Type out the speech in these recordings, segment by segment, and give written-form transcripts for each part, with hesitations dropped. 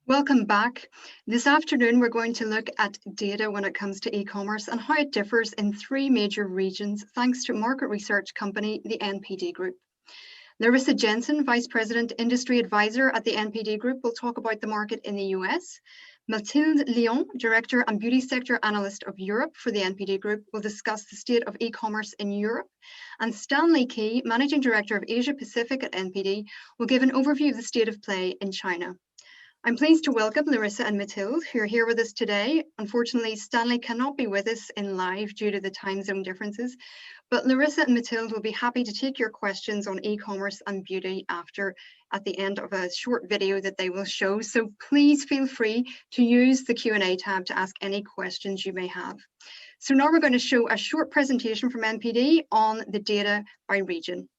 Welcome back. This afternoon, we're going to look at data when it comes to e-commerce and how it differs in three major regions, thanks to market research company, the NPD Group. Larissa Jensen, Vice President, Industry Advisor at the NPD Group, will talk about the market in the US. Mathilde Lyon, Director and Beauty Sector Analyst of Europe for the NPD Group, will discuss the state of e-commerce in Europe. And Stanley Key, Managing Director of Asia Pacific at NPD, will give an overview of the state of play in China. I'm pleased to welcome Larissa and Mathilde, who are here with us today. Unfortunately, Stanley cannot be with us in live due to the time zone differences, but Larissa and Mathilde will be happy to take your questions on e-commerce and beauty at the end of a short video that they will show. So please feel free to use the Q&A tab to ask any questions you may have. So now we're going to show a short presentation from NPD on the data by region.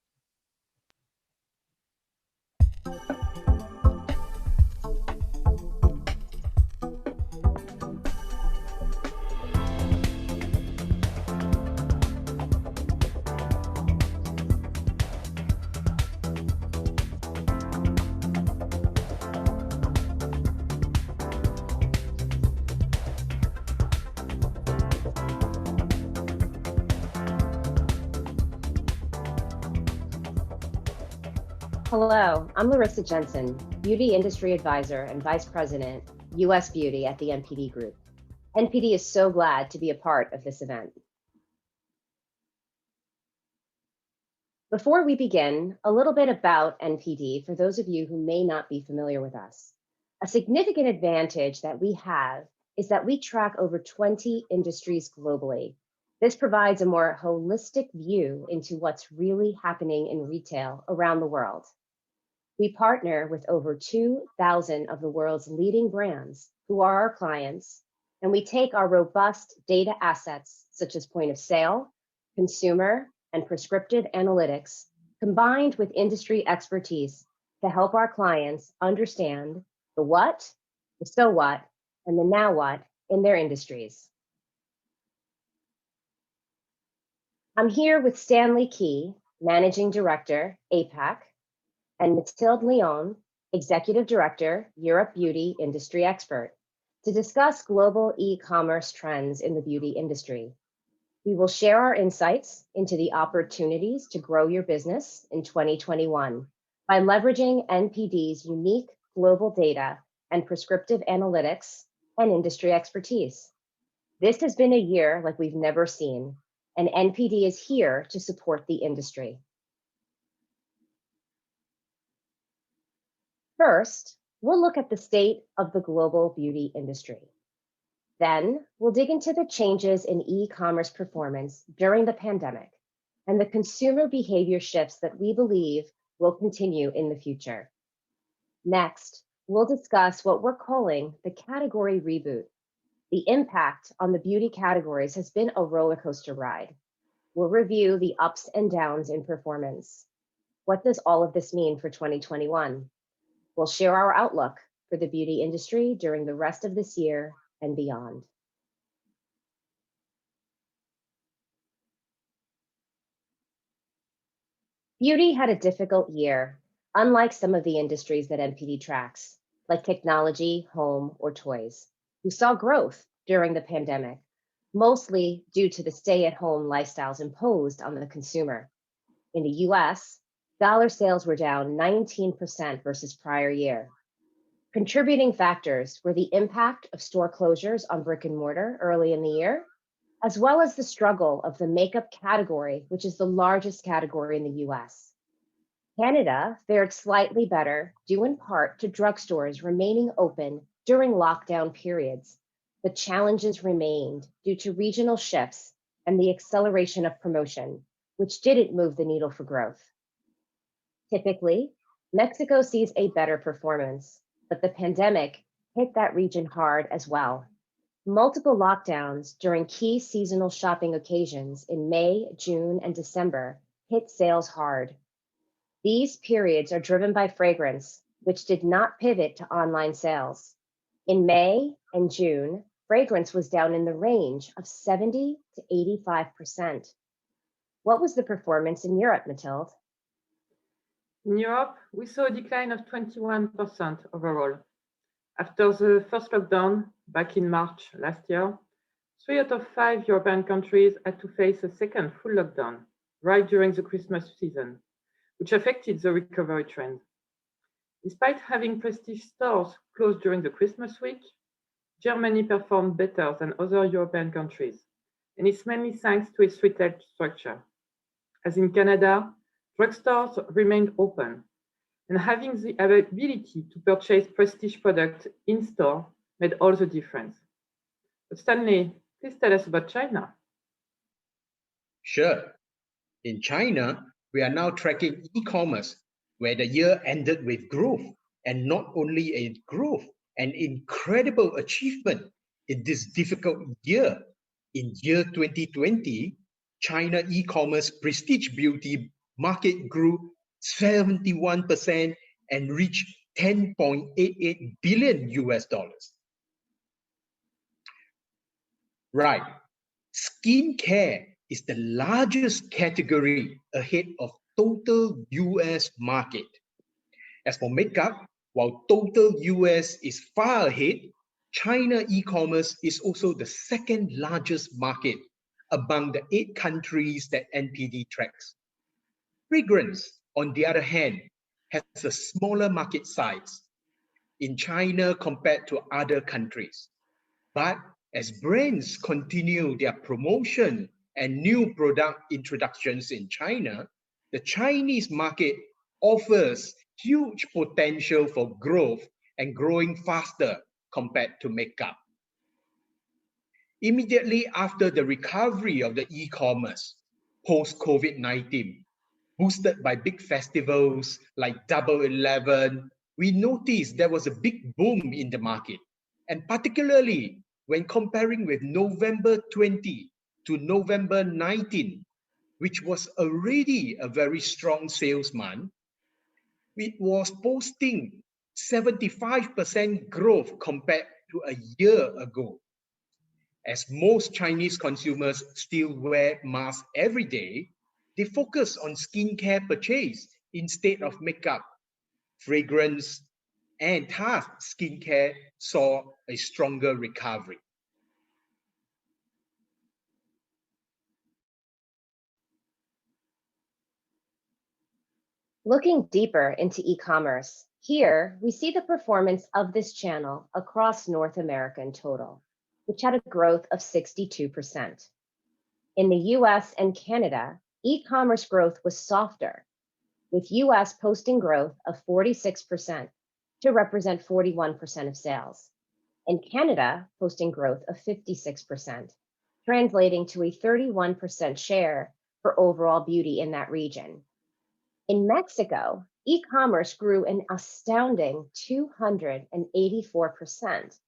Hello, I'm Larissa Jensen, Beauty Industry Advisor and Vice President, US Beauty at the NPD Group. NPD is so glad to be a part of this event. Before we begin, a little bit about NPD for those of you who may not be familiar with us. A significant advantage that we have is that we track over 20 industries globally. This provides a more holistic view into what's really happening in retail around the world. We partner with over 2,000 of the world's leading brands who are our clients, and we take our robust data assets, such as point of sale, consumer, and prescriptive analytics, combined with industry expertise to help our clients understand the what, the so what, and the now what in their industries. I'm here with Stanley Key, Managing Director, APAC, and Mathilde Lyon, Executive Director, Europe Beauty Industry Expert, to discuss global e-commerce trends in the beauty industry. We will share our insights into the opportunities to grow your business in 2021 by leveraging NPD's unique global data and prescriptive analytics and industry expertise. This has been a year like we've never seen, and NPD is here to support the industry. First, we'll look at the state of the global beauty industry. Then, we'll dig into the changes in e-commerce performance during the pandemic and the consumer behavior shifts that we believe will continue in the future. Next, we'll discuss what we're calling the category reboot. The impact on the beauty categories has been a roller coaster ride. We'll review the ups and downs in performance. What does all of this mean for 2021? We'll share our outlook for the beauty industry during the rest of this year and beyond. Beauty had a difficult year, unlike some of the industries that NPD tracks, like technology, home, or toys, who saw growth during the pandemic, mostly due to the stay-at-home lifestyles imposed on the consumer. In the US, dollar sales were down 19% versus prior year. Contributing factors were the impact of store closures on brick and mortar early in the year, as well as the struggle of the makeup category, which is the largest category in the US. Canada fared slightly better, due in part to drugstores remaining open during lockdown periods, but challenges remained due to regional shifts and the acceleration of promotion, which didn't move the needle for growth. Typically, Mexico sees a better performance, but the pandemic hit that region hard as well. Multiple lockdowns during key seasonal shopping occasions in May, June, and December hit sales hard. These periods are driven by fragrance, which did not pivot to online sales. In May and June, fragrance was down in the range of 70 to 85%. What was the performance in Europe, Mathilde? In Europe, we saw a decline of 21% overall. After the first lockdown back in March last year, 3 out of 5 European countries had to face a second full lockdown right during the Christmas season, which affected the recovery trend. Despite having prestige stores closed during the Christmas week, Germany performed better than other European countries, and it's mainly thanks to its retail structure. As in Canada, drugstores remained open, and having the ability to purchase prestige products in-store made all the difference. But Stanley, please tell us about China. Sure. In China, we are now tracking e-commerce, where the year ended with growth, and not only a growth, an incredible achievement in this difficult year. In year 2020, China e-commerce prestige beauty market grew 71% and reached 10.88 billion US dollars. Right. Skincare is the largest category ahead of total US market. As for makeup, while total US is far ahead, China e-commerce is also the second largest market among the 8 countries that NPD tracks. Fragrance, on the other hand, has a smaller market size in China compared to other countries. But as brands continue their promotion and new product introductions in China, the Chinese market offers huge potential for growth and growing faster compared to makeup. Immediately after the recovery of the e-commerce post-COVID-19, boosted by big festivals like Double 11, we noticed there was a big boom in the market. And particularly when comparing with November 20 to November 19, which was already a very strong sales month, it was posting 75% growth compared to a year ago. As most Chinese consumers still wear masks every day, they focus on skincare purchase instead of makeup. Fragrance and thus skincare saw a stronger recovery. Looking deeper into e-commerce, here we see the performance of this channel across North America in total, which had a growth of 62%. In the US and Canada, e-commerce growth was softer, with US posting growth of 46% to represent 41% of sales, and Canada posting growth of 56%, translating to a 31% share for overall beauty in that region. In Mexico, e-commerce grew an astounding 284%,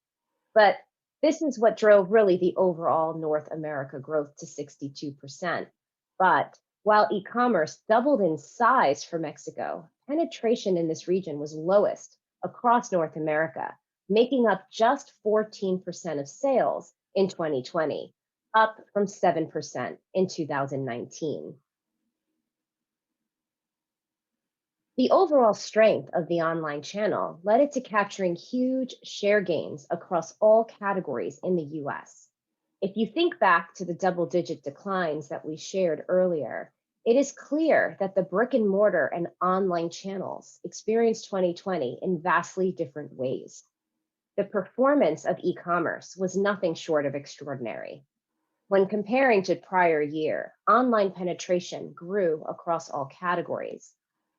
but this is what drove really the overall North America growth to 62%. But while e-commerce doubled in size for Mexico, penetration in this region was lowest across North America, making up just 14% of sales in 2020, up from 7% in 2019. The overall strength of the online channel led it to capturing huge share gains across all categories in the US. If you think back to the double-digit declines that we shared earlier, it is clear that the brick and mortar and online channels experienced 2020 in vastly different ways. The performance of e-commerce was nothing short of extraordinary. When comparing to prior year, online penetration grew across all categories.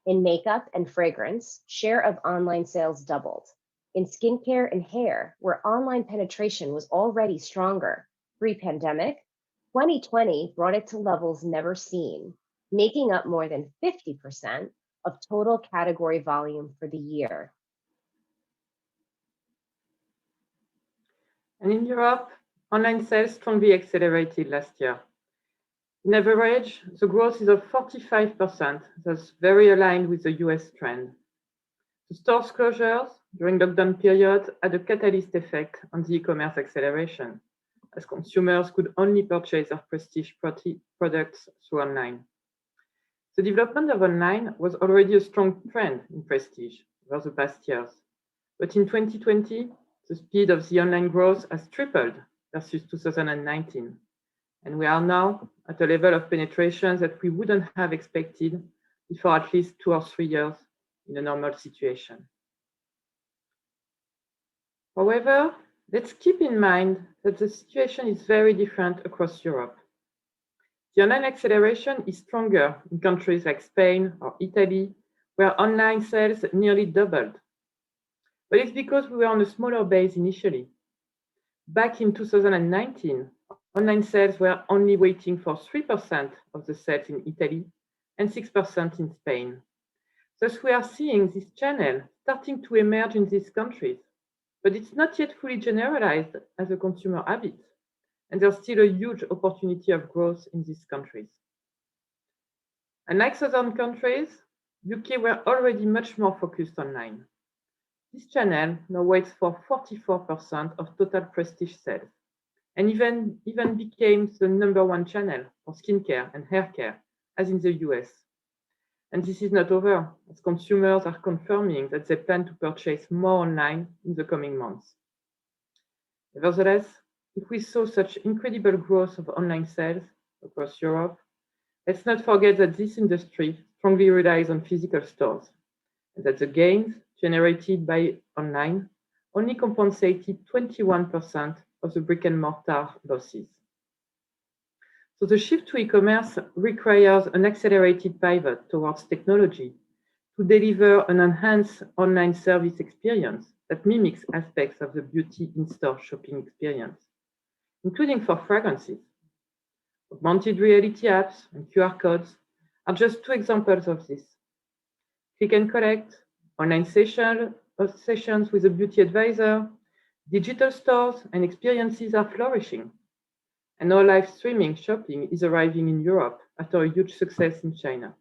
In makeup and fragrance, share of online sales doubled. In skincare and hair, where online penetration was already stronger pre-pandemic, 2020 brought it to levels never seen, making up more than 50% of total category volume for the year. And in Europe, online sales strongly accelerated last year. In average, the growth is of 45%, that's very aligned with the US trend. The stores closures during lockdown period had a catalyst effect on the e-commerce acceleration, as consumers could only purchase their prestige products through online. The development of online was already a strong trend in prestige over the past years. But in 2020, the speed of the online growth has tripled versus 2019. And we are now at a level of penetration that we wouldn't have expected before at least 2 or 3 years in a normal situation. However, let's keep in mind that the situation is very different across Europe. The online acceleration is stronger in countries like Spain or Italy, where online sales nearly doubled. But it's because we were on a smaller base initially. Back in 2019, online sales were only waiting for 3% of the sales in Italy and 6% in Spain. Thus, we are seeing this channel starting to emerge in these countries, but it's not yet fully generalized as a consumer habit, and there's still a huge opportunity of growth in these countries. Unlike southern countries, UK were already much more focused online. This channel now waits for 44% of total prestige sales, and even became the #1 channel for skincare and hair care, as in the US. And this is not over, as consumers are confirming that they plan to purchase more online in the coming months. Nevertheless, if we saw such incredible growth of online sales across Europe, let's not forget that this industry strongly relies on physical stores, and that the gains generated by online only compensated 21% of the brick-and-mortar losses. So the shift to e-commerce requires an accelerated pivot towards technology to deliver an enhanced online service experience that mimics aspects of the beauty in-store shopping experience, including for fragrances. Augmented reality apps and QR codes are just 2 examples of this. Click and collect, online sessions with a beauty advisor, digital stores and experiences are flourishing. And now live streaming shopping is arriving in Europe after a huge success in China.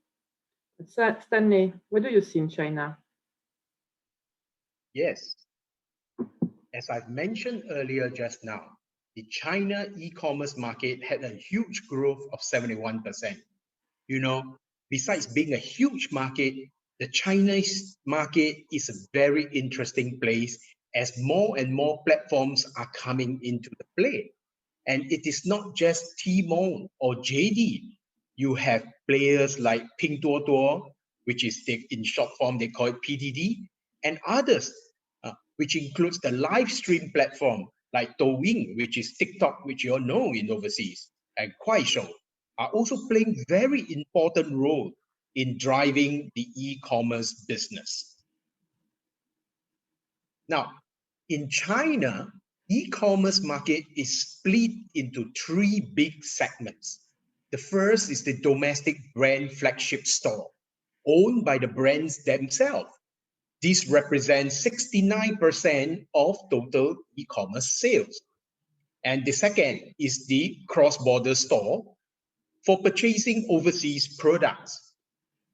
Stanley, what do you see in China? Yes, as I've mentioned earlier just now, the China e-commerce market had a huge growth of 71%. You know, besides being a huge market, the Chinese market is a very interesting place as more and more platforms are coming into the play. And it is not just Tmall or JD. You have players like Pinduoduo, which is in short form, they call it PDD, and others, which includes the live stream platform like Douyin, which is TikTok, which you all know in overseas, and Kuaishou, are also playing very important role in driving the e-commerce business. Now, in China, e-commerce market is split into 3 big segments. The first is the domestic brand flagship store, owned by the brands themselves. This represents 69% of total e-commerce sales. And the second is the cross-border store for purchasing overseas products.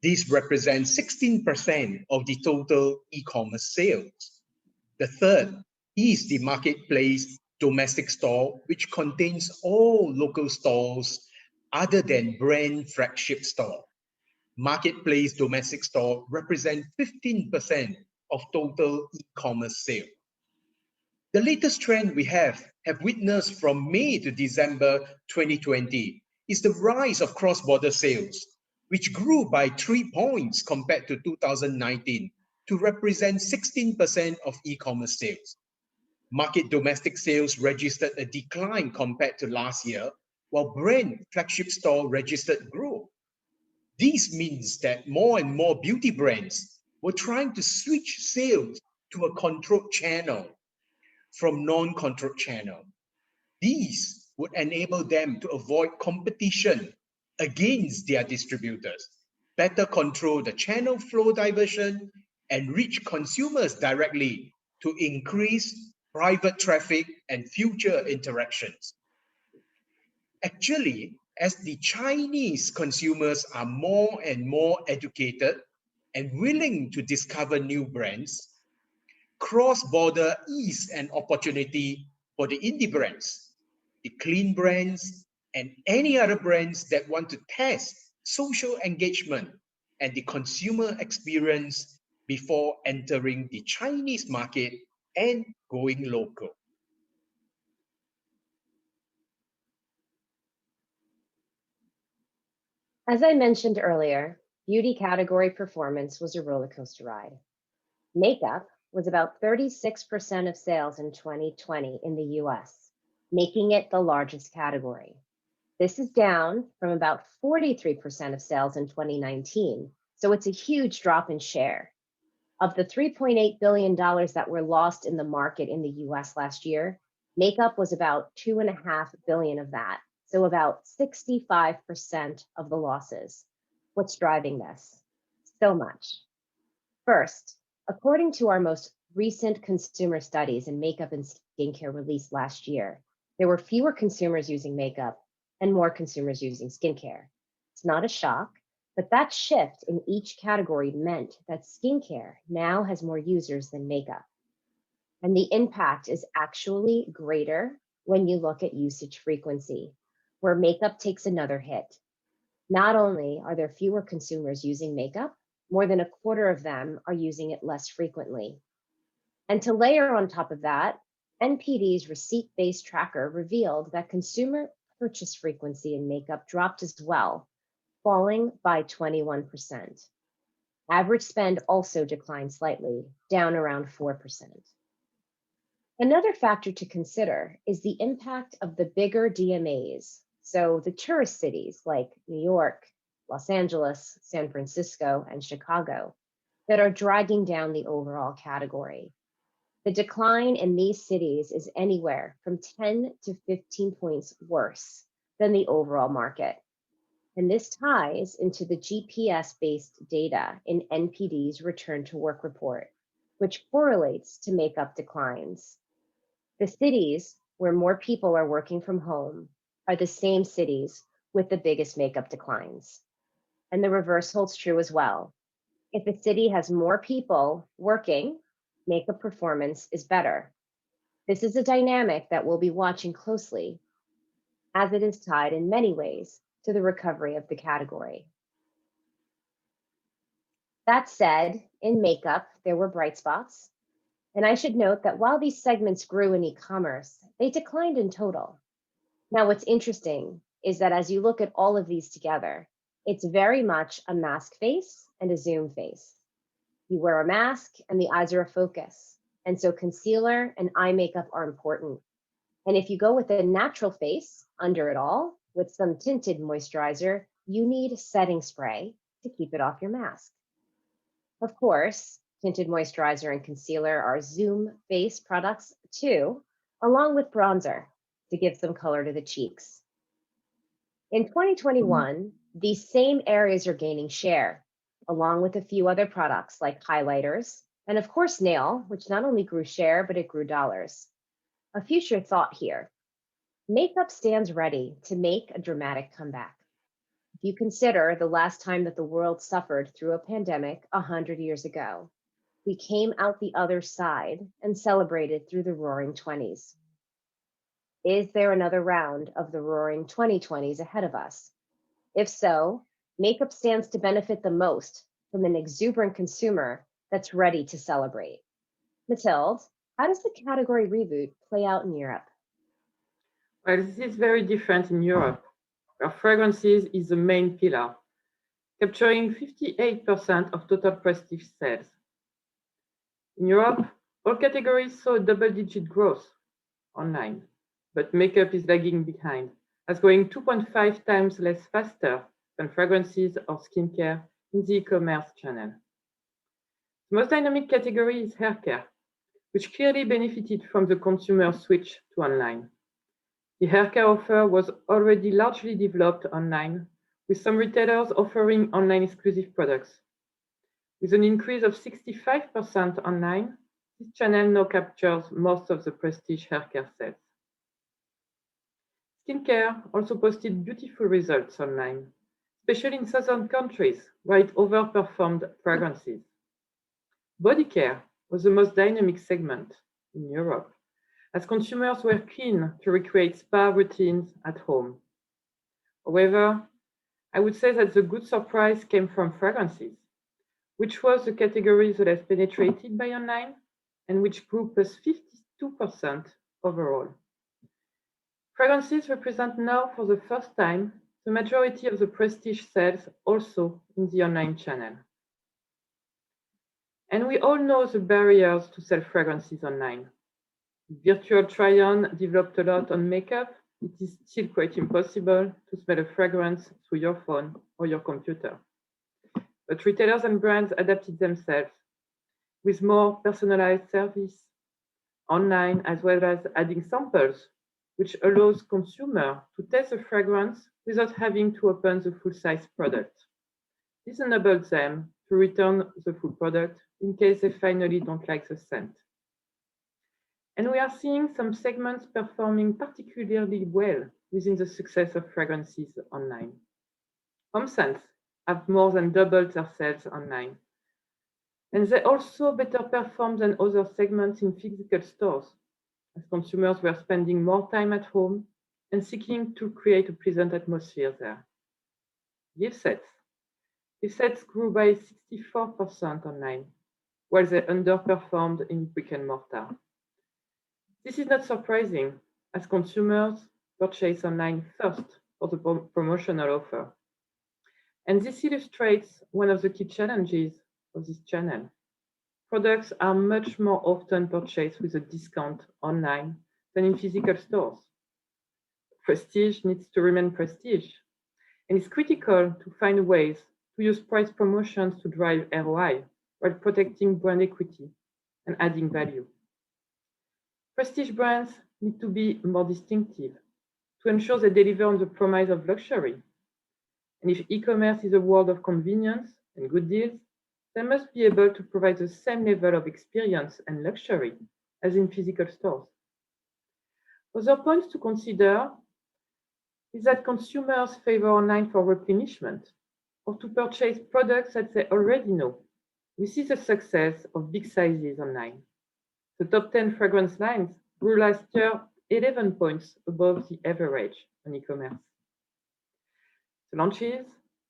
This represents 16% of the total e-commerce sales. The third is the marketplace domestic store, which contains all local stores other than brand flagship store. Marketplace domestic store represent 15% of total e-commerce sale. The latest trend we have witnessed from May to December 2020 is the rise of cross-border sales, which grew by 3 points compared to 2019 to represent 16% of e-commerce sales. Market domestic sales registered a decline compared to last year, while brand flagship store registered growth. This means that more and more beauty brands were trying to switch sales to a controlled channel from non-controlled channel. These would enable them to avoid competition against their distributors, better control the channel flow diversion, and reach consumers directly to increase private traffic, and future interactions. Actually, as the Chinese consumers are more and more educated and willing to discover new brands, cross-border is an opportunity for the indie brands, the clean brands, and any other brands that want to test social engagement and the consumer experience before entering the Chinese market and going local. As I mentioned earlier, beauty category performance was a roller coaster ride. Makeup was about 36% of sales in 2020 in the US, making it the largest category. This is down from about 43% of sales in 2019, so it's a huge drop in share. Of the $3.8 billion that were lost in the market in the US last year, makeup was about $2.5 billion of that, so about 65% of the losses. What's driving this? So much. First, according to our most recent consumer studies in makeup and skincare released last year, there were fewer consumers using makeup and more consumers using skincare. It's not a shock, but that shift in each category meant that skincare now has more users than makeup. And the impact is actually greater when you look at usage frequency, where makeup takes another hit. Not only are there fewer consumers using makeup, more than a quarter of them are using it less frequently. And to layer on top of that, NPD's receipt-based tracker revealed that consumer purchase frequency in makeup dropped as well, falling by 21%. Average spend also declined slightly, down around 4%. Another factor to consider is the impact of the bigger DMAs, so the tourist cities like New York, Los Angeles, San Francisco, and Chicago, that are dragging down the overall category. The decline in these cities is anywhere from 10 to 15 points worse than the overall market. And this ties into the GPS-based data in NPD's Return to Work report, which correlates to makeup declines. The cities where more people are working from home are the same cities with the biggest makeup declines. And the reverse holds true as well. If a city has more people working, makeup performance is better. This is a dynamic that we'll be watching closely, as it is tied in many ways to the recovery of the category. That said, in makeup, there were bright spots. And I should note that while these segments grew in e-commerce, they declined in total. Now, what's interesting is that as you look at all of these together, it's very much a mask face and a zoom face. You wear a mask and the eyes are a focus. And so concealer and eye makeup are important. And if you go with a natural face under it all, with some tinted moisturizer, you need setting spray to keep it off your mask. Of course, tinted moisturizer and concealer are zoom face products too, along with bronzer to give some color to the cheeks. In 2021, these same areas are gaining share, along with a few other products like highlighters, and of course nail, which not only grew share, but it grew dollars. A future thought here. Makeup stands ready to make a dramatic comeback. If you consider the last time that the world suffered through a pandemic 100 years ago, we came out the other side and celebrated through the Roaring 20s. Is there another round of the Roaring 2020s ahead of us? If so, makeup stands to benefit the most from an exuberant consumer that's ready to celebrate. Mathilde, how does the category reboot play out in Europe? Well, this is very different in Europe, where fragrances is the main pillar, capturing 58% of total prestige sales. In Europe, all categories saw double-digit growth online, but makeup is lagging behind, as growing 2.5 times less faster than fragrances or skincare in the e-commerce channel. The most dynamic category is hair care, which clearly benefited from the consumer switch to online. The hair care offer was already largely developed online, with some retailers offering online exclusive products. With an increase of 65% online, This channel now captures most of the prestige haircare sales. Skincare also posted beautiful results online, especially in southern countries where it overperformed fragrances. Body care was the most dynamic segment in Europe, as consumers were keen to recreate spa routines at home. However, I would say that the good surprise came from fragrances, which was the category the less penetrated by online and which grew plus 52% overall. Fragrances represent now for the first time the majority of the prestige sales also in the online channel. And we all know the barriers to sell fragrances online. Virtual try-on developed a lot on makeup. It is still quite impossible to smell a fragrance through your phone or your computer. But retailers and brands adapted themselves with more personalized service online, as well as adding samples, which allows consumers to test the fragrance without having to open the full-size product. This enables them to return the full product in case they finally don't like the scent. And we are seeing some segments performing particularly well within the success of fragrances online. Home scents have more than doubled their sales online. And they also better perform than other segments in physical stores, as consumers were spending more time at home and seeking to create a pleasant atmosphere there. Gift sets grew by 64% online, while they underperformed in brick and mortar. This is not surprising, as consumers purchase online first for the promotional offer. And this illustrates one of the key challenges of this channel. Products are much more often purchased with a discount online than in physical stores. Prestige needs to remain prestige, and it's critical to find ways to use price promotions to drive ROI while protecting brand equity and adding value. Prestige brands need to be more distinctive to ensure they deliver on the promise of luxury. And if e-commerce is a world of convenience and good deals, they must be able to provide the same level of experience and luxury as in physical stores. Other points to consider is that consumers favor online for replenishment or to purchase products that they already know. We see the success of big sizes online. The top 10 fragrance lines grew last year 11 points above the average on e-commerce. The launches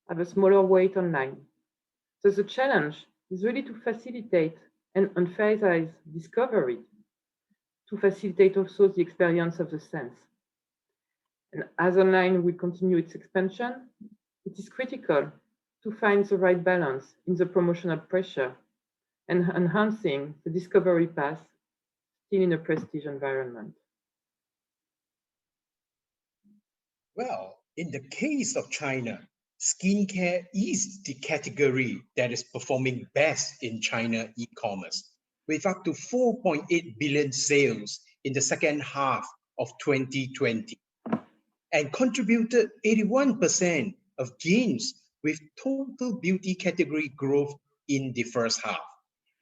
have a smaller weight online. So the challenge is really to facilitate and emphasize discovery, to facilitate also the experience of the sense. And as online will continue its expansion, it is critical to find the right balance in the promotional pressure and enhancing the discovery path still in a prestige environment. Well, in the case of China, skincare is the category that is performing best in China e-commerce, with up to 4.8 billion sales in the second half of 2020, and contributed 81% of gains with total beauty category growth in the first half.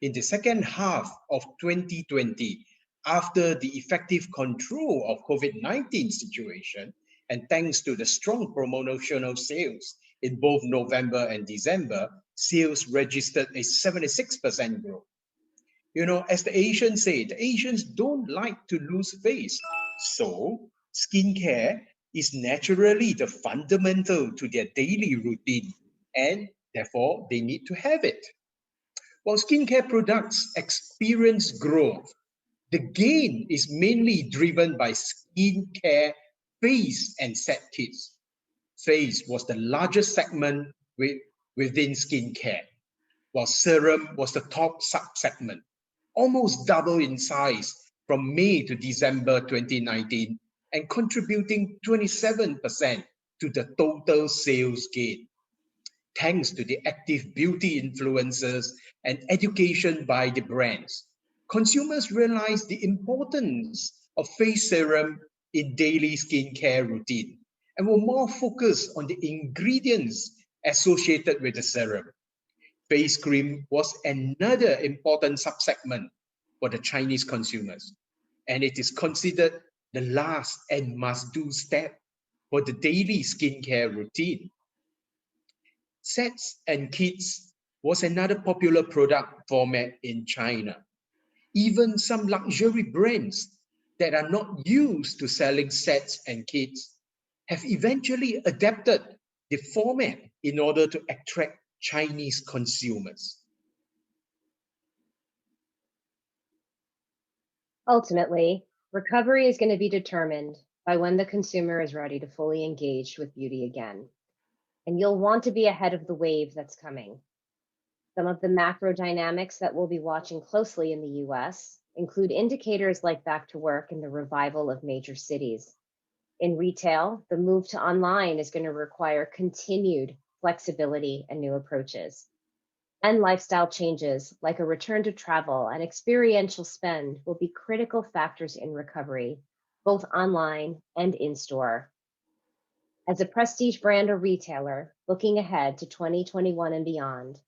In the second half of 2020, after the effective control of COVID-19 situation, and thanks to the strong promotional sales in both November and December, sales registered a 76% growth. You know, as the Asians say, the Asians don't like to lose face. So skincare is naturally the fundamental to their daily routine, and therefore they need to have it. While skincare products experience growth, the gain is mainly driven by skincare face and set kits. Face was the largest segment within skincare, while serum was the top sub-segment, almost double in size from May to December 2019 and contributing 27% to the total sales gain. Thanks to the active beauty influencers and education by the brands, consumers realize the importance of face serum in daily skincare routine and were more focused on the ingredients associated with the serum. Face cream was another important subsegment, for the Chinese consumers, and it is considered the last and must-do step for the daily skincare routine. Sets and kits was another popular product format in China. Even some luxury brands that are not used to selling sets and kits have eventually adapted the format in order to attract Chinese consumers. Ultimately, recovery is going to be determined by when the consumer is ready to fully engage with beauty again. And you'll want to be ahead of the wave that's coming. Some of the macro dynamics that we'll be watching closely in the US include indicators like back to work and the revival of major cities. In retail, the move to online is going to require continued flexibility and new approaches. And lifestyle changes like a return to travel and experiential spend will be critical factors in recovery, both online and in store. As a prestige brand or retailer looking ahead to 2021 and beyond,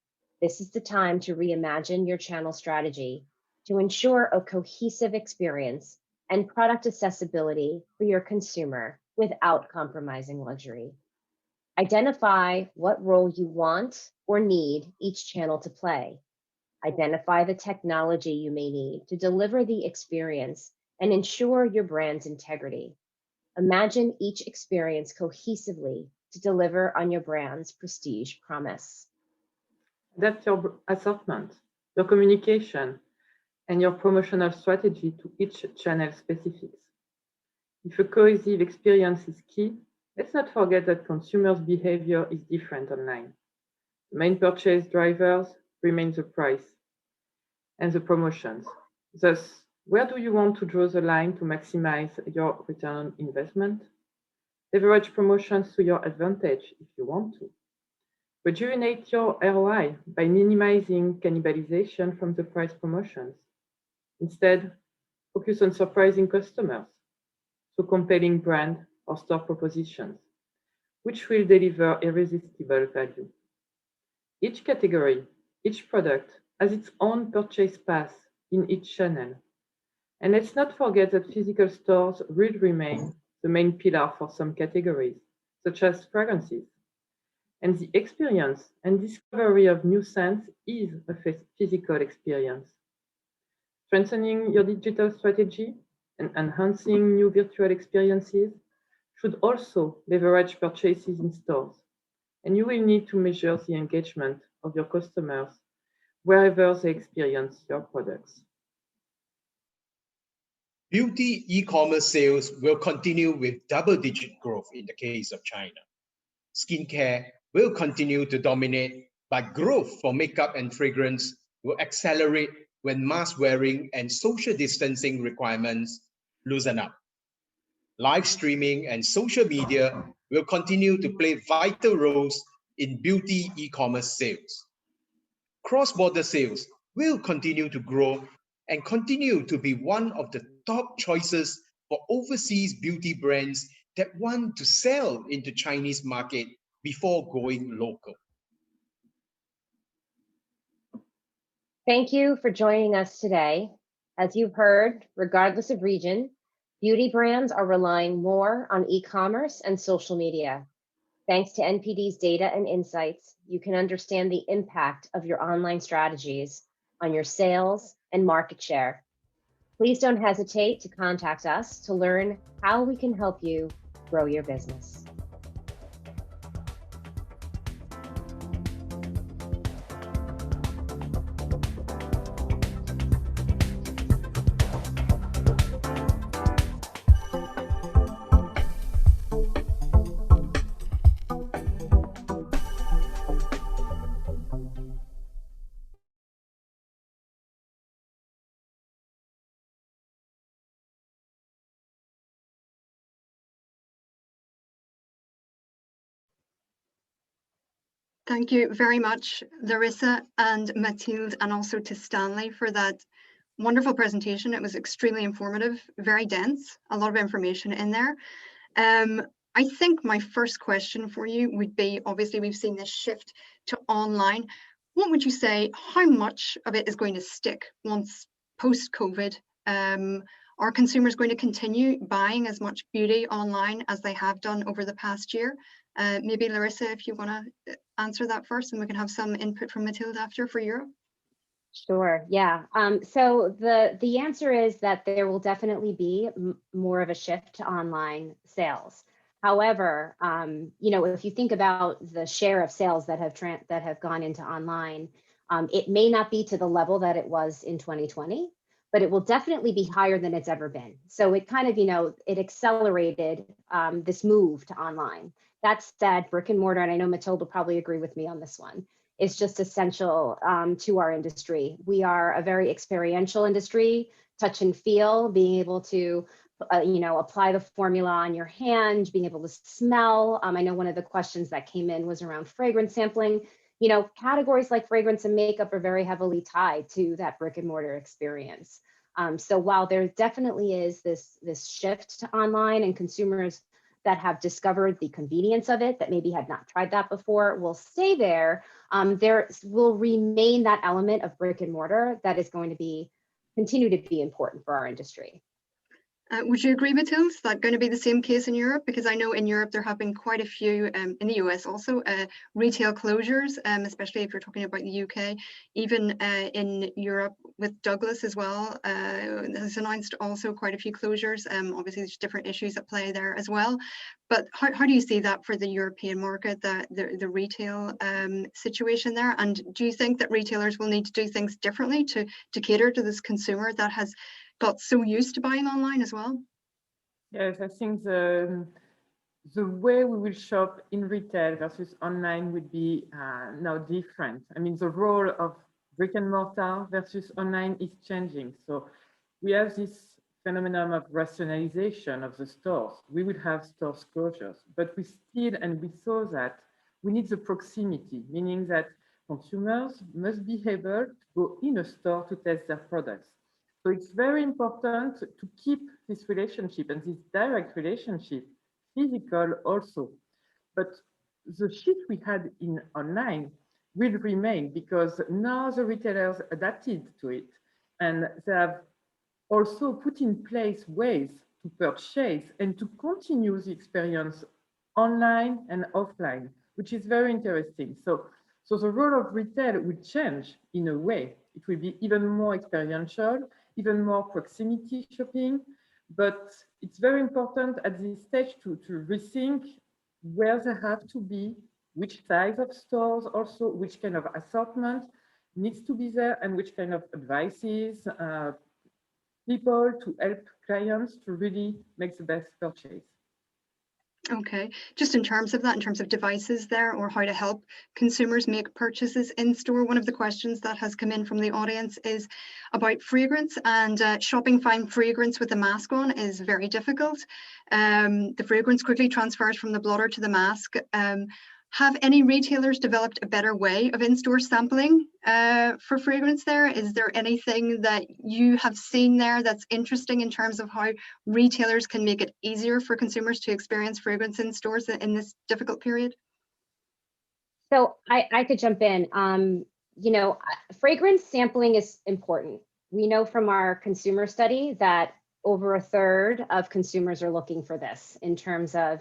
this is the time to reimagine your channel strategy to ensure a cohesive experience and product accessibility for your consumer without compromising luxury. Identify what role you want or need each channel to play. Identify the technology you may need to deliver the experience and ensure your brand's integrity. Imagine each experience cohesively to deliver on your brand's prestige promise. Adapt your assortment, your communication, and your promotional strategy to each channel specifics. If a cohesive experience is key, let's not forget that consumers' behavior is different online. The main purchase drivers remain the price and the promotions. Thus, where do you want to draw the line to maximize your return on investment? Leverage promotions to your advantage if you want to. Rejuvenate your ROI by minimizing cannibalization from the price promotions. Instead, focus on surprising customers through compelling brand or store propositions, which will deliver irresistible value. Each category, each product has its own purchase path in each channel. And let's not forget that physical stores will remain the main pillar for some categories, such as fragrances. And the experience and discovery of new scents is a physical experience. Strengthening your digital strategy and enhancing new virtual experiences should also leverage purchases in stores. And you will need to measure the engagement of your customers wherever they experience your products. Beauty e-commerce sales will continue with double-digit growth in the case of China. Skincare will continue to dominate, but growth for makeup and fragrance will accelerate when mask wearing and social distancing requirements loosen up. Live streaming and social media will continue to play vital roles in beauty e-commerce sales. Cross-border sales will continue to grow and continue to be one of the top choices for overseas beauty brands that want to sell into Chinese market before going local. Thank you for joining us today. As you've heard, regardless of region, beauty brands are relying more on e-commerce and social media. Thanks to NPD's data and insights, you can understand the impact of your online strategies on your sales and market share. Please don't hesitate to contact us to learn how we can help you grow your business. Thank you very much, Larissa and Mathilde, and also to Stanley for that wonderful presentation. It was extremely informative, very dense, a lot of information in there. I think my first question for you would be, obviously we've seen this shift to online. What would you say, how much of it is going to stick once post-COVID? Are consumers going to continue buying as much beauty online as they have done over the past year? Maybe Larissa, if you want to answer that first, and we can have some input from Mathilde after for Europe. Sure, yeah. So the answer is that there will definitely be more of a shift to online sales. However, if you think about the share of sales that have gone into online, it may not be to the level that it was in 2020, but it will definitely be higher than it's ever been. So it kind of, it accelerated this move to online. That said, brick and mortar, and I know Mathilde will probably agree with me on this one, is just essential to our industry. We are a very experiential industry, touch and feel, being able to apply the formula on your hand, being able to smell. I know one of the questions that came in was around fragrance sampling. Categories like fragrance and makeup are very heavily tied to that brick and mortar experience. So while there definitely is this shift to online, and consumers that have discovered the convenience of it, that maybe had not tried that before, will stay there, there will remain that element of brick and mortar that is going to continue to be important for our industry. Would you agree, Mathilde? Is that going to be the same case in Europe? Because I know in Europe there have been quite a few, in the US also, retail closures, especially if you're talking about the UK. Even in Europe with Douglas as well, has announced also quite a few closures. Obviously there's different issues at play there as well. But how do you see that for the European market, the retail situation there? And do you think that retailers will need to do things differently to cater to this consumer that has got so used to buying online as well? Yes, I think the way we will shop in retail versus online would be now different. I mean, the role of brick and mortar versus online is changing. So we have this phenomenon of rationalization of the stores. We will have stores closures, but we saw that we need the proximity, meaning that consumers must be able to go in a store to test their products. So it's very important to keep this relationship and this direct relationship physical also. But the shift we had in online will remain, because now the retailers adapted to it, and they have also put in place ways to purchase and to continue the experience online and offline, which is very interesting. So the role of retail will change in a way. It will be even more experiential, even more proximity shopping, but it's very important at this stage to rethink where they have to be, which size of stores, also which kind of assortment needs to be there, and which kind of advices, people to help clients to really make the best purchase. Okay, just in terms of that, in terms of devices there, or how to help consumers make purchases in store, one of the questions that has come in from the audience is about fragrance, and shopping fine fragrance with a mask on is very difficult. The fragrance quickly transfers from the blotter to the mask. Have any retailers developed a better way of in-store sampling for fragrance there? Is there anything that you have seen there that's interesting in terms of how retailers can make it easier for consumers to experience fragrance in stores in this difficult period? So I could jump in. Fragrance sampling is important. We know from our consumer study that over a third of consumers are looking for this in terms of,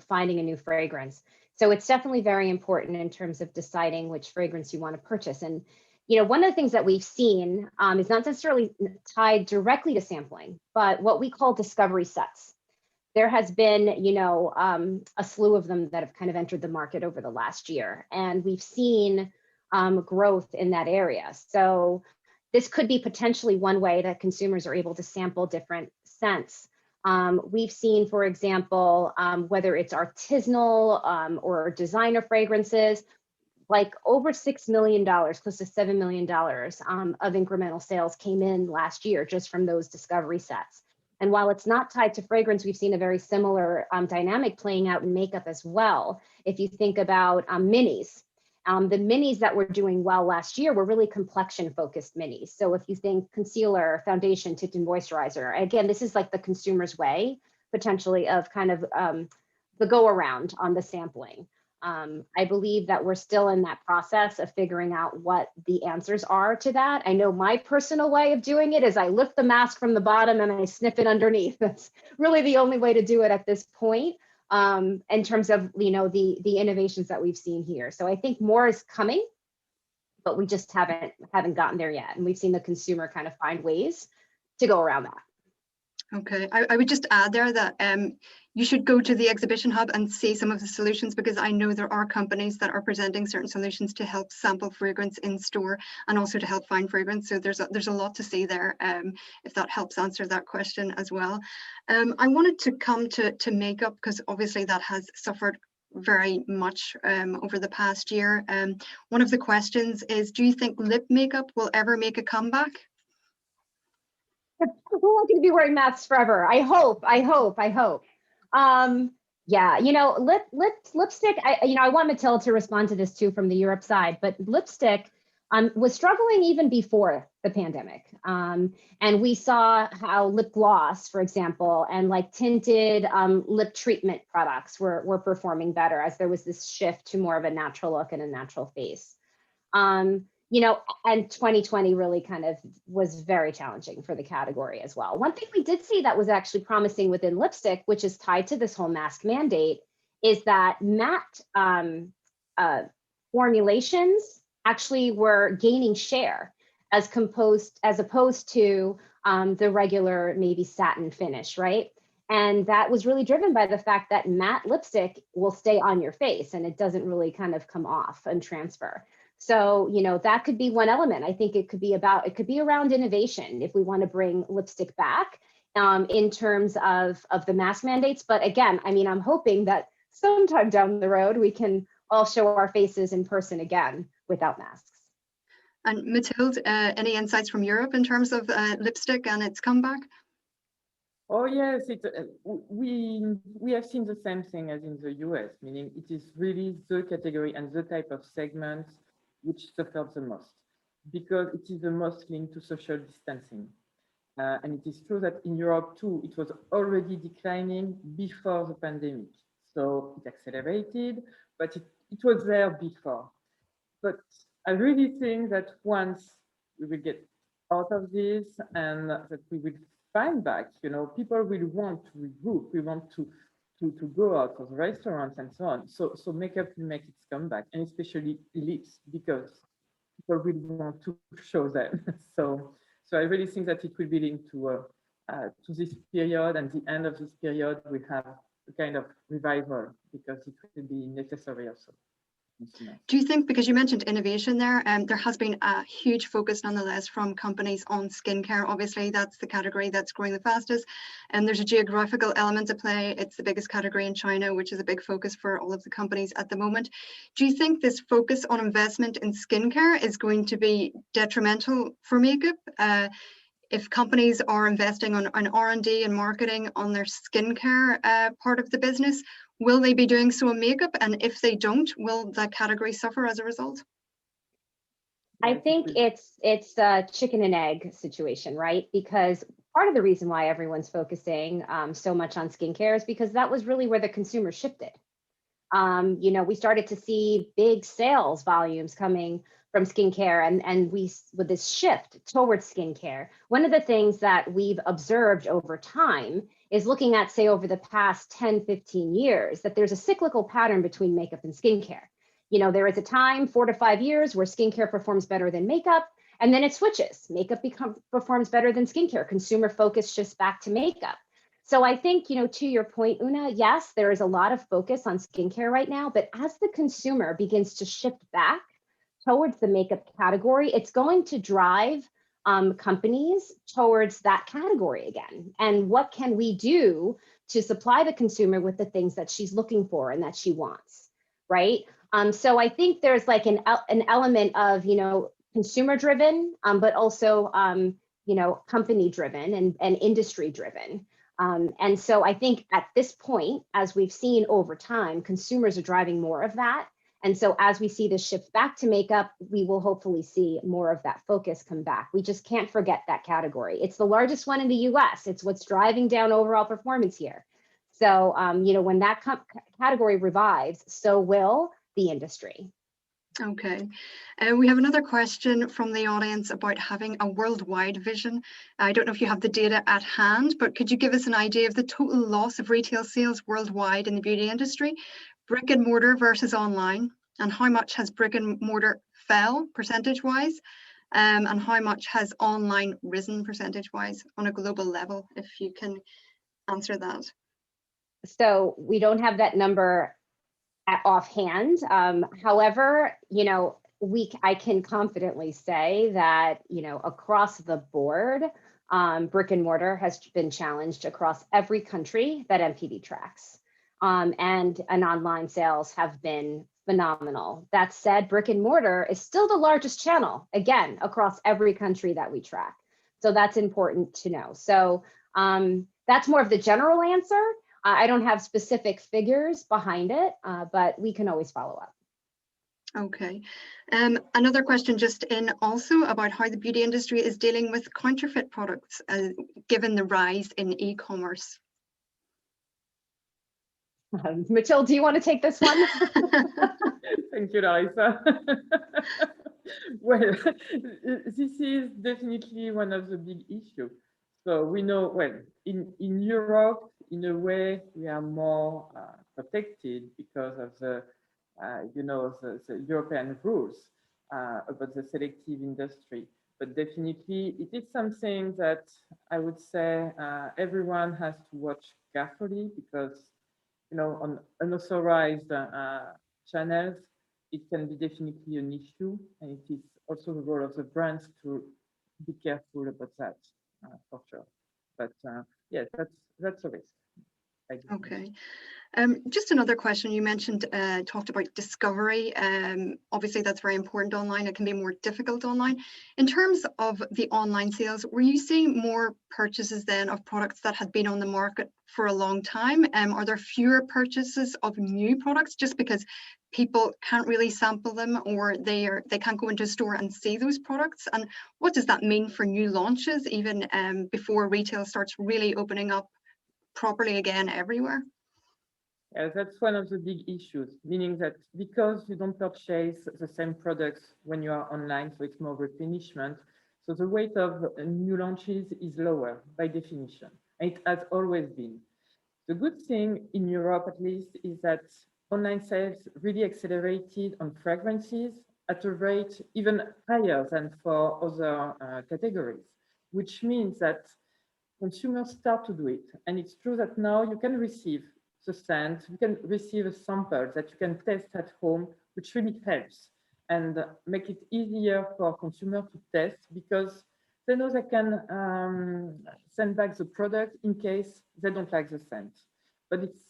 finding a new fragrance. So it's definitely very important in terms of deciding which fragrance you want to purchase. And, one of the things that we've seen is not necessarily tied directly to sampling, but what we call discovery sets. There has been, a slew of them that have kind of entered the market over the last year, and we've seen growth in that area. So this could be potentially one way that consumers are able to sample different scents. We've seen, for example, whether it's artisanal or designer fragrances, like over $6 million, close to $7 million of incremental sales came in last year just from those discovery sets. And while it's not tied to fragrance, we've seen a very similar dynamic playing out in makeup as well. If you think about minis, the minis that were doing well last year were really complexion-focused minis. So if you think concealer, foundation, tint, and moisturizer, again, this is like the consumer's way, potentially, of kind of the go-around on the sampling. I believe that we're still in that process of figuring out what the answers are to that. I know my personal way of doing it is I lift the mask from the bottom and I sniff it underneath. That's really the only way to do it at this point, in terms of, the innovations that we've seen here. So I think more is coming, but we just haven't gotten there yet. And we've seen the consumer kind of find ways to go around that. Okay, I would just add there that you should go to the exhibition hub and see some of the solutions, because I know there are companies that are presenting certain solutions to help sample fragrance in store and also to help find fragrance. So there's a lot to see there, if that helps answer that question as well. I wanted to come to makeup, because obviously that has suffered very much over the past year. One of the questions is, do you think lip makeup will ever make a comeback? We're not going to be wearing masks forever. I hope. Yeah, lipstick. I want Mathilde to respond to this too from the Europe side, but lipstick was struggling even before the pandemic. And we saw how lip gloss, for example, and like tinted lip treatment products were performing better as there was this shift to more of a natural look and a natural face. And 2020 really kind of was very challenging for the category as well. One thing we did see that was actually promising within lipstick, which is tied to this whole mask mandate, is that matte formulations actually were gaining share as opposed to the regular maybe satin finish, right? And that was really driven by the fact that matte lipstick will stay on your face and it doesn't really kind of come off and transfer. So, that could be one element. I think it could be around innovation if we want to bring lipstick back in terms of the mask mandates. But again, I'm hoping that sometime down the road, we can all show our faces in person again without masks. And Mathilde, any insights from Europe in terms of lipstick and its comeback? Oh yes, we have seen the same thing as in the US, meaning it is really the category and the type of segment which suffered the most, because it is the most linked to social distancing. And it is true that in Europe too, it was already declining before the pandemic. So it accelerated, but it was there before. But I really think that once we will get out of this and that we will find back, people will want to regroup. We want to go out of restaurants and so on. So makeup will make its comeback, and especially lips, because people will want to show them. So I really think that it will be linked to this period, and the end of this period we have a kind of revival, because it will be necessary also. Do you think, because you mentioned innovation there has been a huge focus nonetheless from companies on skincare? Obviously, that's the category that's growing the fastest. And there's a geographical element to play. It's the biggest category in China, which is a big focus for all of the companies at the moment. Do you think this focus on investment in skincare is going to be detrimental for makeup? If companies are investing on R&D and marketing on their skincare part of the business, will they be doing so in makeup? And if they don't, will that category suffer as a result? I think it's a chicken and egg situation, right? Because part of the reason why everyone's focusing so much on skincare is because that was really where the consumer shifted. We started to see big sales volumes coming from skincare, and with this shift towards skincare. One of the things that we've observed over time is looking at, say, over the past 10, 15 years, that there's a cyclical pattern between makeup and skincare. There is a time, 4 to 5 years, where skincare performs better than makeup, and then it switches. Makeup performs better than skincare. Consumer focus shifts back to makeup. So I think, to your point, Una, yes, there is a lot of focus on skincare right now, but as the consumer begins to shift back towards the makeup category, it's going to drive companies towards that category again. And what can we do to supply the consumer with the things that she's looking for and that she wants, right? So I think there's like an element of, consumer driven, but also, company driven and industry driven. And so I think at this point, as we've seen over time, consumers are driving more of that. And so as we see this shift back to makeup, we will hopefully see more of that focus come back. We just can't forget that category. It's the largest one in the US. It's what's driving down overall performance here. So, when that category revives, so will the industry. Okay. We have another question from the audience about having a worldwide vision. I don't know if you have the data at hand, but could you give us an idea of the total loss of retail sales worldwide in the beauty industry, brick and mortar versus online, and how much has brick and mortar fell percentage-wise, and how much has online risen percentage-wise on a global level, if you can answer that? So we don't have that number offhand. However, I can confidently say that, across the board, brick and mortar has been challenged across every country that NPD tracks. And online sales have been phenomenal. That said, brick and mortar is still the largest channel, again, across every country that we track. So that's important to know. So that's more of the general answer. I don't have specific figures behind it, but we can always follow up. Okay. Another question just in also about how the beauty industry is dealing with counterfeit products, given the rise in e-commerce. Mathilde, do you want to take this one? Thank you, Larissa. Well, this is definitely one of the big issues. So we know, well, in Europe, in a way, we are more protected because of the, the European rules about the selective industry. But definitely, it is something that I would say everyone has to watch carefully because, on unauthorized channels, it can be definitely an issue, and it is also the role of the brands to be careful about that, for sure. But yes, that's a risk. Okay. Just another question. You mentioned, talked about discovery. Obviously, that's very important online. It can be more difficult online. In terms of the online sales, were you seeing more purchases then of products that had been on the market for a long time? Are there fewer purchases of new products just because people can't really sample them, or they can't go into a store and see those products? And what does that mean for new launches, even before retail starts really opening up properly again everywhere? Yeah, that's one of the big issues, meaning that because you don't purchase the same products when you are online, so it's more replenishment. So the weight of new launches is lower by definition. It has always been. The good thing in Europe, at least, is that online sales really accelerated on fragrances at a rate even higher than for other categories, which means that consumers start to do it. And it's true that now you can receive the scent, you can receive a sample that you can test at home, which really helps and make it easier for consumers to test because they know they can send back the product in case they don't like the scent. But it's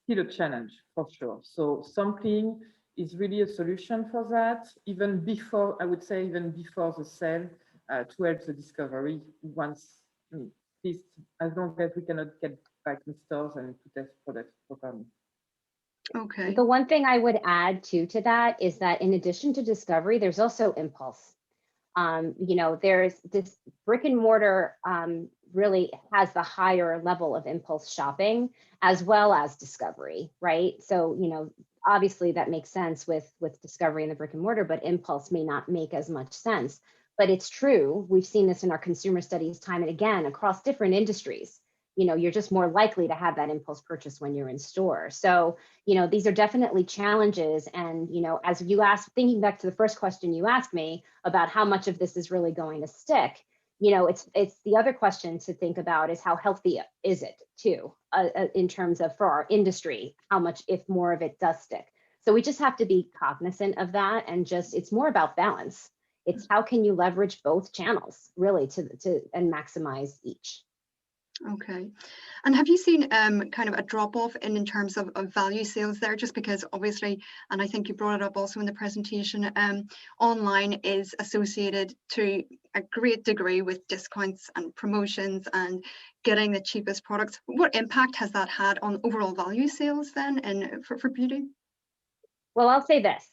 still a challenge for sure. So sampling is really a solution for that, even before, I would say, even before the sale to help the discovery once, at least as long as we cannot get back in stores and to test products properly. Okay. The one thing I would add to that is that in addition to discovery, there's also impulse. There's this brick and mortar really has the higher level of impulse shopping as well as discovery, right? So, obviously that makes sense with discovery in the brick and mortar, but impulse may not make as much sense. But it's true, we've seen this in our consumer studies time and again across different industries. You're just more likely to have that impulse purchase when you're in store. So, these are definitely challenges. And, as you asked, thinking back to the first question you asked me about how much of this is really going to stick, it's the other question to think about is how healthy is it too, in terms of for our industry, how much, if more of it does stick. So we just have to be cognizant of that. And it's more about balance. It's how can you leverage both channels really to and maximize each. Okay. And have you seen kind of a drop off in terms of value sales there? Just because obviously, and I think you brought it up also in the presentation, online is associated to a great degree with discounts and promotions and getting the cheapest products. What impact has that had on overall value sales then and for beauty? Well, I'll say this.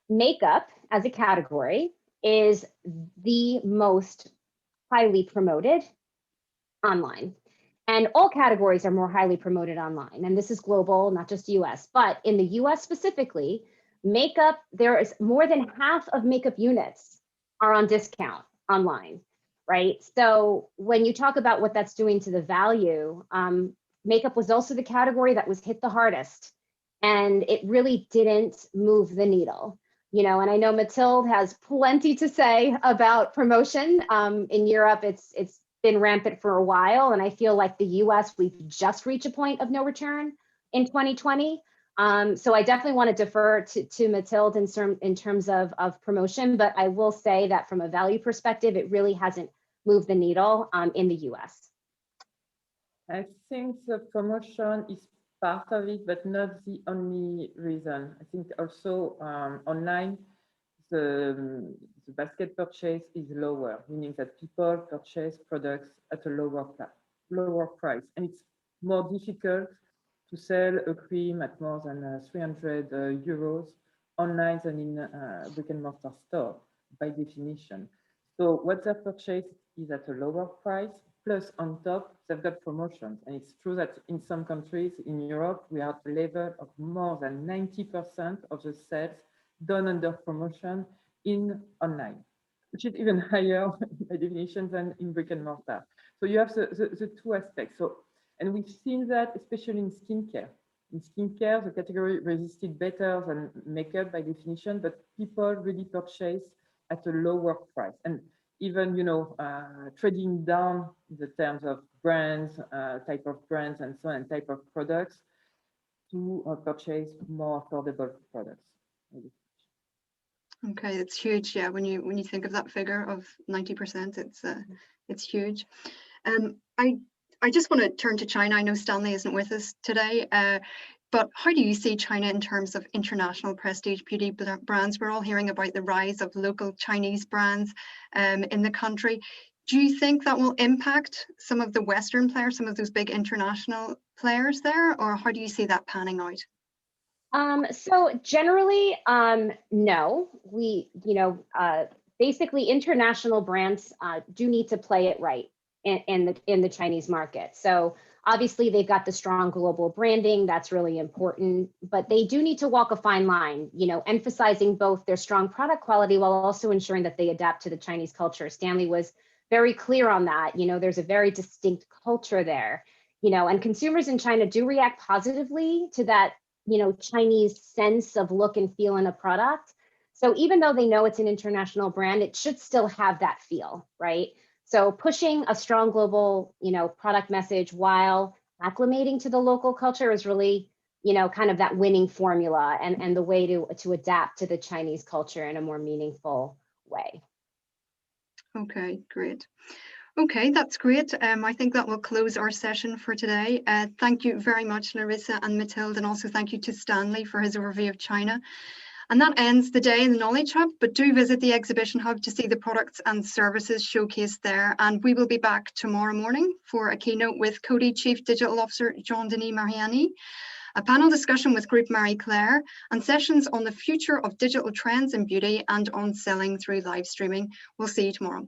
Makeup as a category is the most highly promoted online. And all categories are more highly promoted online. And this is global, not just US. But in the US specifically, makeup, there is more than half of makeup units are on discount online, right? So when you talk about what that's doing to the value, makeup was also the category that was hit the hardest. And it really didn't move the needle. You know, and I know Mathilde has plenty to say about promotion. In Europe, it's been rampant for a while, and I feel like the US, we've just reached a point of no return in 2020. So I definitely want to defer to Mathilde in terms of promotion, but I will say that from a value perspective, it really hasn't moved the needle in the US. I think the promotion is part of it, but not the only reason. I think also online, the basket purchase is lower, meaning that people purchase products at a lower price. And it's more difficult to sell a cream at more than 300 euros online than in a brick and mortar store, by definition. So what they purchase is at a lower price, plus on top, they've got promotions. And it's true that in some countries in Europe, we are at a level of more than 90% of the sales done under promotion in online, which is even higher by definition than in brick and mortar. So you have the two aspects. So, and we've seen that especially in skincare. In skincare, the category resisted better than makeup by definition, but people really purchase at a lower price. And even, you know, trading down the terms of brands, type of brands and so on, and type of products to purchase more affordable products. Okay, it's huge. Yeah, when you think of that figure of 90%, it's huge. I just want to turn to China. I know Stanley isn't with us today, but how do you see China in terms of international prestige beauty brands? We're all hearing about the rise of local Chinese brands in the country. Do you think that will impact some of the Western players, some of those big international players there, or how do you see that panning out? So generally, no. Basically international brands do need to play it right in the Chinese market. So obviously they've got the strong global branding, that's really important, but they do need to walk a fine line, you know, emphasizing both their strong product quality while also ensuring that they adapt to the Chinese culture. Stanley was very clear on that. You know, there's a very distinct culture there, you know, and consumers in China do react positively to that, you know, Chinese sense of look and feel in a product. So even though they know it's an international brand, it should still have that feel, right? So pushing a strong global, you know, product message while acclimating to the local culture is really, you know, kind of that winning formula and the way to adapt to the Chinese culture in a more meaningful way. Okay, great. Okay, that's great. I think that will close our session for today. Thank you very much, Larissa and Mathilde, and also thank you to Stanley for his overview of China. And that ends the day in the Knowledge Hub, but do visit the Exhibition Hub to see the products and services showcased there. And we will be back tomorrow morning for a keynote with Coty Chief Digital Officer Jean-Denis Mariani, a panel discussion with Group Marie Claire, and sessions on the future of digital trends in beauty and on selling through live streaming. We'll see you tomorrow.